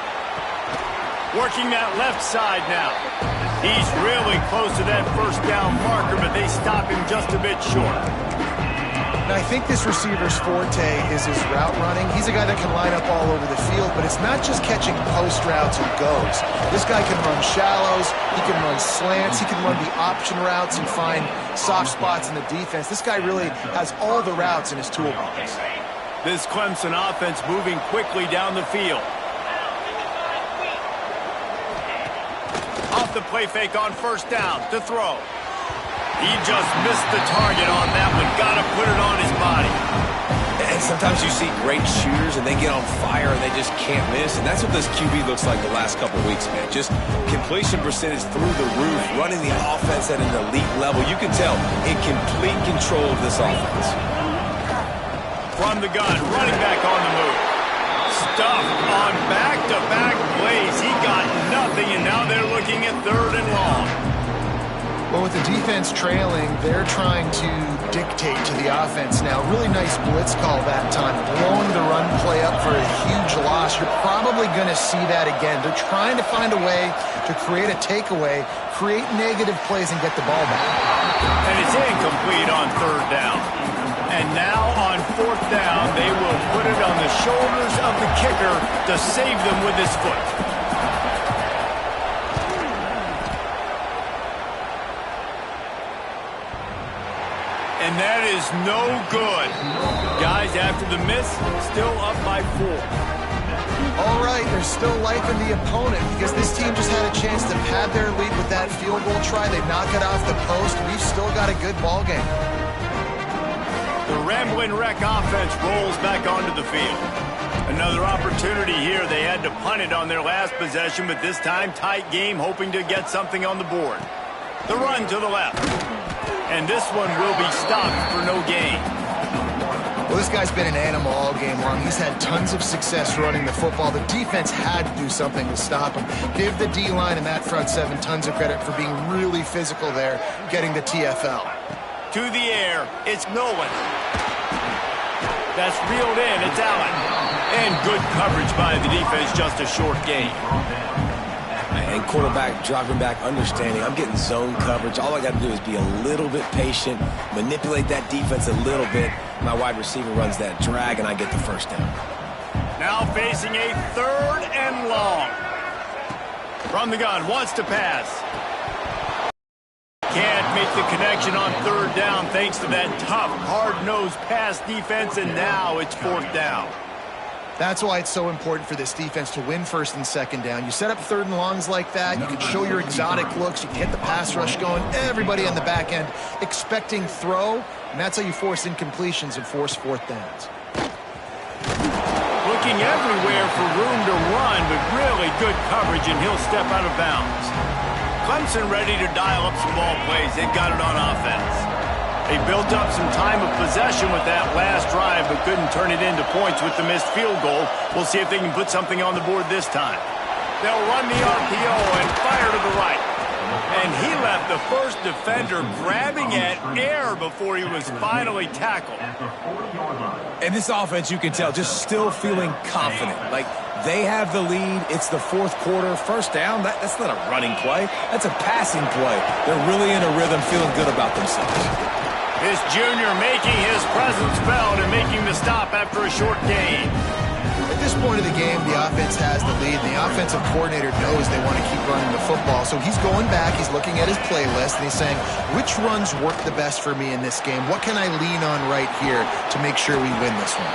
Working that left side now. He's really close to that first down marker, but they stop him just a bit short. Now, I think this receiver's forte is his route running. He's a guy that can line up all over the field, but it's not just catching post routes and goes. This guy can run shallows, he can run slants, he can run the option routes and find soft spots in the defense. This guy really has all the routes in his toolbox. This Clemson offense moving quickly down the field. Off the play fake on first down to throw. He just missed the target on that one. Got to put it on his body. And sometimes you see great shooters and they get on fire and they just can't miss. And that's what this QB looks like the last couple of weeks, man. Just completion percentage through the roof, running the offense at an elite level. You can tell in complete control of this offense. From the gun, running back on the move. Stuffed on back-to-back plays. He got nothing, and now they're looking at 3rd and long. Well, with the defense trailing, they're trying to dictate to the offense now. Really nice blitz call that time, blowing the run play up for a huge loss. You're probably going to see that again. They're trying to find a way to create a takeaway, create negative plays, and get the ball back. And it's incomplete on 3rd down. And now on 4th down, they will put it on the shoulders of the kicker to save them with his foot. And that is no good. Guys, after the miss, still up by 4. All right, there's still life in the opponent because this team just had a chance to pad their lead with that field goal try. They knock it off the post. We've still got a good ball game. The Ramblin' Wreck offense rolls back onto the field. Another opportunity here. They had to punt it on their last possession, but this time tight game, hoping to get something on the board. The run to the left. And this one will be stopped for no gain. Well, this guy's been an animal all game long. He's had tons of success running the football. The defense had to do something to stop him. Give the D-line and that front 7 tons of credit for being really physical there, getting the TFL. To the air, it's Nolan. That's reeled in, it's Allen. And good coverage by the defense, just a short gain. And quarterback dropping back, understanding I'm getting zone coverage. All I got to do is be a little bit patient, manipulate that defense a little bit. My wide receiver runs that drag, and I get the first down. Now facing a 3rd and long. From the gun, wants to pass. Can't make the connection on 3rd down thanks to that tough, hard-nosed pass defense, and now it's 4th down. That's why it's so important for this defense to win 1st and 2nd down. You set up 3rd and longs like that, you can show your exotic looks, you can get the pass rush going, everybody on the back end expecting throw, and that's how you force incompletions and force 4th downs. Looking everywhere for room to run, but really good coverage, and he'll step out of bounds. Clemson ready to dial up some ball plays. They've got it on offense. They built up some time of possession with that last drive, but couldn't turn it into points with the missed field goal. We'll see if they can put something on the board this time. They'll run the RPO and fire to the right. And he left the first defender grabbing at air before he was finally tackled. And this offense, you can tell, just still feeling confident. Like, they have the lead. It's the 4th quarter. 1st down, that's not a running play. That's a passing play. They're really in a rhythm, feeling good about themselves. This junior making his presence felt and making the stop after a short gain. At this point of the game, the offense has the lead, and the offensive coordinator knows they want to keep running the football. So he's going back, he's looking at his playlist, and he's saying, which runs work the best for me in this game? What can I lean on right here to make sure we win this one?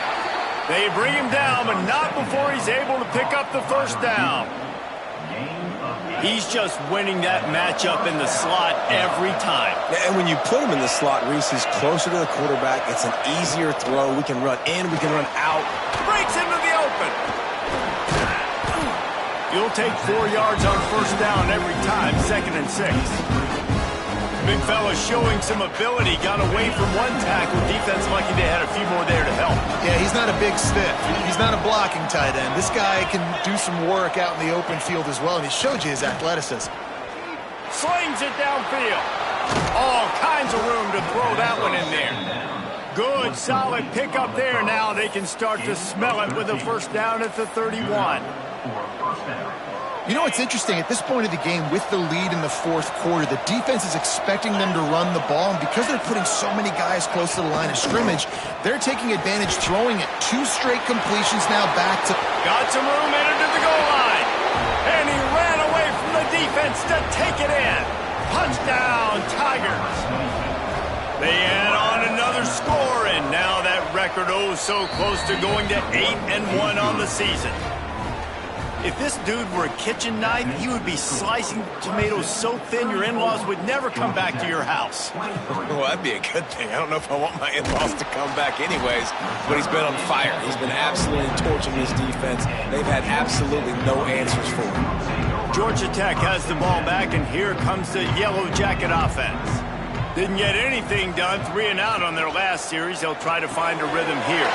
They bring him down, but not before he's able to pick up the 1st down. He's just winning that matchup in the slot every time. And when you put him in the slot, Reese, he's closer to the quarterback. It's an easier throw. We can run in, we can run out. Breaks into the open. You'll take 4 yards on 1st down every time, 2nd and 6. Big fella showing some ability. Got away from one tackle. Defense lucky they had a few more there to help. Yeah, he's not a big stiff. He's not a blocking tight end. This guy can do some work out in the open field as well, and he showed you his athleticism. Slings it downfield. All kinds of room to throw that one in there. Good, solid pickup there. Now they can start to smell it with a 1st down at the 31. You know, it's interesting. At this point of the game, with the lead in the fourth quarter, the defense is expecting them to run the ball, and because they're putting so many guys close to the line of scrimmage, they're taking advantage, throwing it. 2 straight completions now back to... Got some room, entered to the goal line. And he ran away from the defense to take it in. Touchdown, Tigers. They add on another score, and now that record so close to going to 8-1 on the season. If this dude were a kitchen knife, he would be slicing tomatoes so thin your in-laws would never come back to your house. Well, that'd be a good thing. I don't know if I want my in-laws to come back anyways, but he's been on fire. He's been absolutely torching his defense. They've had absolutely no answers for him. Georgia Tech has the ball back, and here comes the Yellow Jacket offense. Didn't get anything done, 3 and out on their last series. They'll try to find a rhythm here.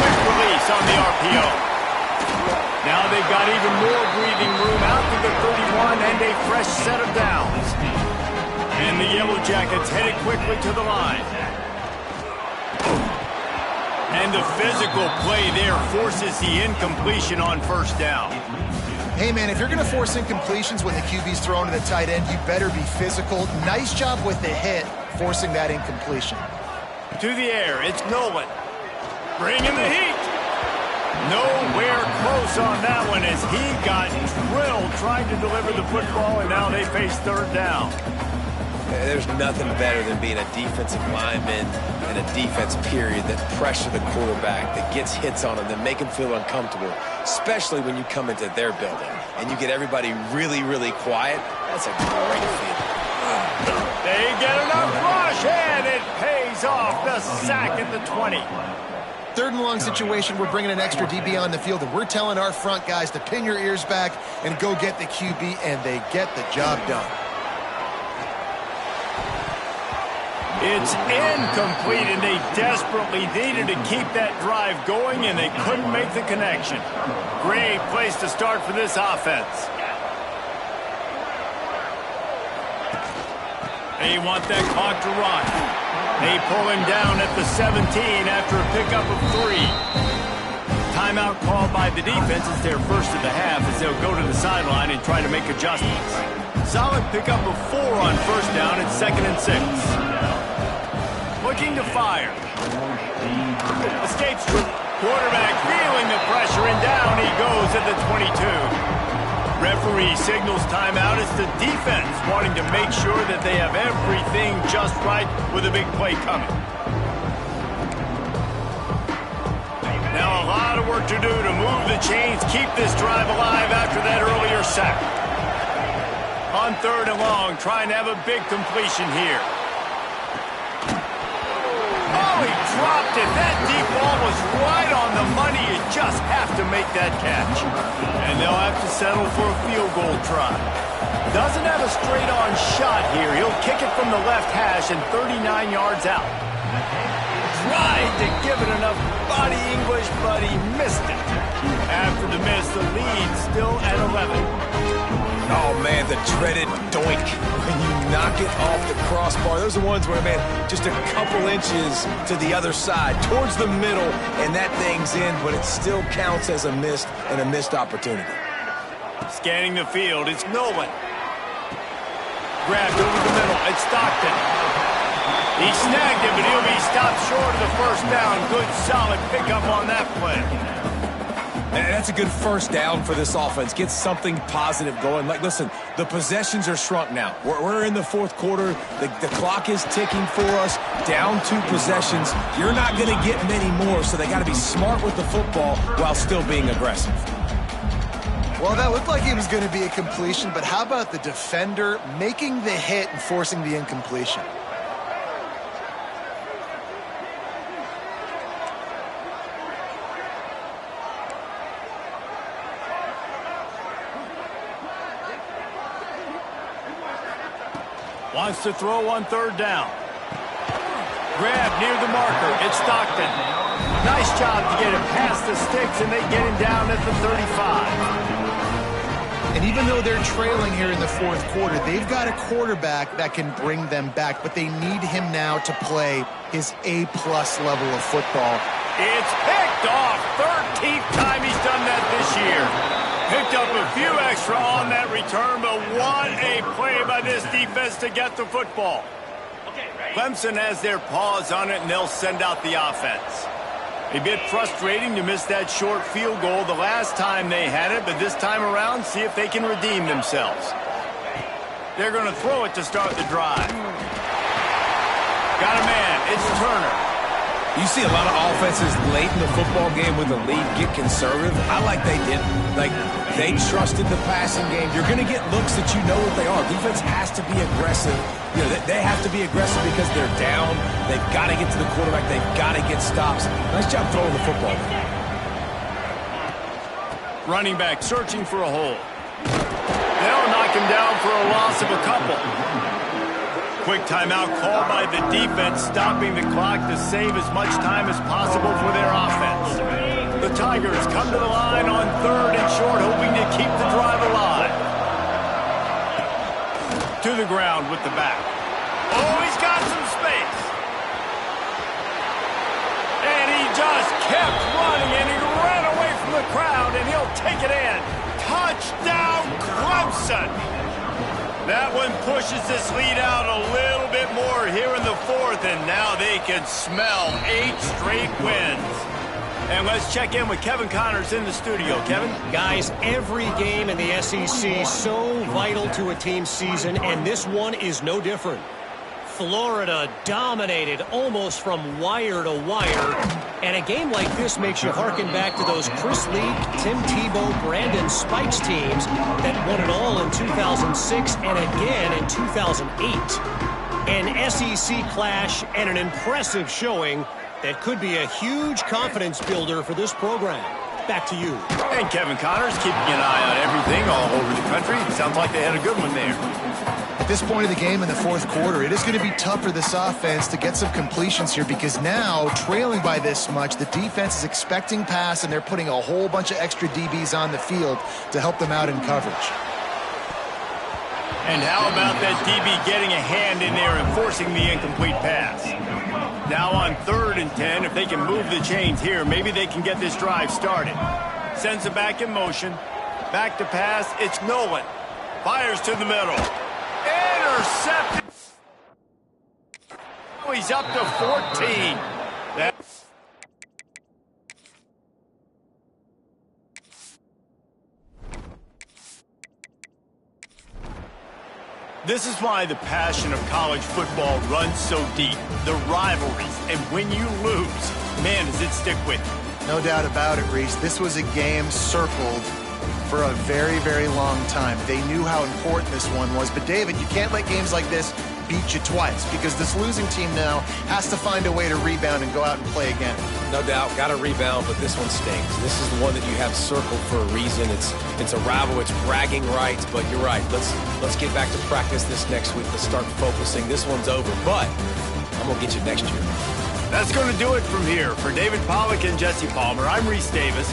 Quick release on the RPO. Now they've got even more breathing room out to the 31 and a fresh set of downs. And the Yellow Jackets headed quickly to the line. And the physical play there forces the incompletion on first down. Hey, man, if you're going to force incompletions when the QB's thrown to the tight end, you better be physical. Nice job with the hit, forcing that incompletion. To the air, it's Nolan. Bringing the heat. Nowhere close on that one as he got drilled trying to deliver the football, and now they face third down. There's nothing better than being a defensive lineman and a defense period that pressure the quarterback, that gets hits on him, that make him feel uncomfortable, especially when you come into their building and you get everybody really, really quiet. That's a great feeling. They get enough rush, and it pays off. The sack at the 20. 3rd and long situation, we're bringing an extra DB on the field, and we're telling our front guys to pin your ears back and go get the QB, and they get the job done. It's incomplete, and they desperately needed to keep that drive going, and they couldn't make the connection. Great place to start for this offense. They want that clock to run. They pull him down at the 17 after a pickup of 3. Timeout called by the defense. It's their first of the half as they'll go to the sideline and try to make adjustments. Solid pickup of 4 on first down. It's 2nd and 6. Looking to fire. Escapes. Quarterback feeling the pressure, and down he goes at the 22. Referee signals timeout. It's the defense wanting to make sure that they have everything just right with a big play coming. Now a lot of work to do to move the chains, keep this drive alive after that earlier sack. On 3rd and long, trying to have a big completion here. Oh, he dropped it. That deep ball was right on the money. You just have to make that catch. And they'll have to settle for a field goal try. Doesn't have a straight-on shot here. He'll kick it from the left hash and 39 yards out. Tried to give it enough body English, but he missed it. After the miss, the lead still at 11. Oh, man, the dreaded doink when you knock it off the crossbar. Those are the ones where, man, just a couple inches to the other side, towards the middle, and that thing's in, but it still counts as a missed opportunity. Scanning the field, it's Nolan. Grabbed over the middle, it's Stockton. He snagged it, but he'll be stopped short of the first down. Good, solid pickup on that play. And that's a good first down for this offense. Get something positive going. Like, listen, the possessions are shrunk now. We're in the 4th quarter. The clock is ticking for us. Down 2 possessions. You're not going to get many more, so they got to be smart with the football while still being aggressive. Well, that looked like it was going to be a completion, but how about the defender making the hit and forcing the incompletion? Wants to throw on 3rd down. Grab near the marker. It's Stockton. Nice job to get him past the sticks, and they get him down at the 35. And even though they're trailing here in the 4th quarter, they've got a quarterback that can bring them back, but they need him now to play his A-plus level of football. It's picked off. 13th time he's done that this year. Picked up a few extra on that return, but what a play by this defense to get the football. Clemson has their paws on it, and they'll send out the offense. A bit frustrating to miss that short field goal the last time they had it, but this time around, see if they can redeem themselves. They're going to throw it to start the drive. Got a man. It's Turner. You see a lot of offenses late in the football game with the lead get conservative. I like they didn't. Like, they trusted the passing game. You're going to get looks that you know what they are. Defense has to be aggressive. You know, they have to be aggressive because they're down. They've got to get to the quarterback. They've got to get stops. Nice job throwing the football. Running back searching for a hole. They'll knock him down for a loss of a couple. Quick timeout called by the defense, stopping the clock to save as much time as possible for their offense. The Tigers come to the line on 3rd and short, hoping to keep the drive alive. To the ground with the back. Oh, he's got some space. And he just kept running, and he ran away from the crowd, and he'll take it in. Touchdown, Clemson! That one pushes this lead out a little bit more here in the 4th, and now they can smell 8 straight wins. And let's check in with Kevin Connors in the studio. Kevin? Guys, every game in the SEC so vital to a team's season, and this one is no different. Florida dominated almost from wire to wire, and a game like this makes you harken back to those Chris Leak, Tim Tebow, Brandon Spikes teams that won it all in 2006 and again in 2008. An SEC clash and an impressive showing that could be a huge confidence builder for this program. Back to you. And Kevin Connors keeping an eye on everything all over the country. Sounds like they had a good one there. At this point of the game in the 4th quarter, it is going to be tough for this offense to get some completions here because now, trailing by this much, the defense is expecting pass, and they're putting a whole bunch of extra DBs on the field to help them out in coverage. And how about that DB getting a hand in there and forcing the incomplete pass? Now on 3rd and 10, if they can move the chains here, maybe they can get this drive started. Sends it back in motion. Back to pass. It's Nolan. Fires to the middle. Intercepted. Oh, he's up to 14. This is why the passion of college football runs so deep. The rivalries, and when you lose, man, does it stick with you. No doubt about it, Reese. This was a game circled for a very, very long time. They knew how important this one was. But, David, you can't let games like this beat you twice because this losing team now has to find a way to rebound and go out and play again. No doubt, got to rebound, but this one stings. This is the one that you have circled for a reason. It's a rival, it's bragging rights, but you're right. Let's get back to practice this next week. Let's start focusing. This one's over, but I'm going to get you next year. That's going to do it from here. For David Pollack and Jesse Palmer, I'm Reese Davis.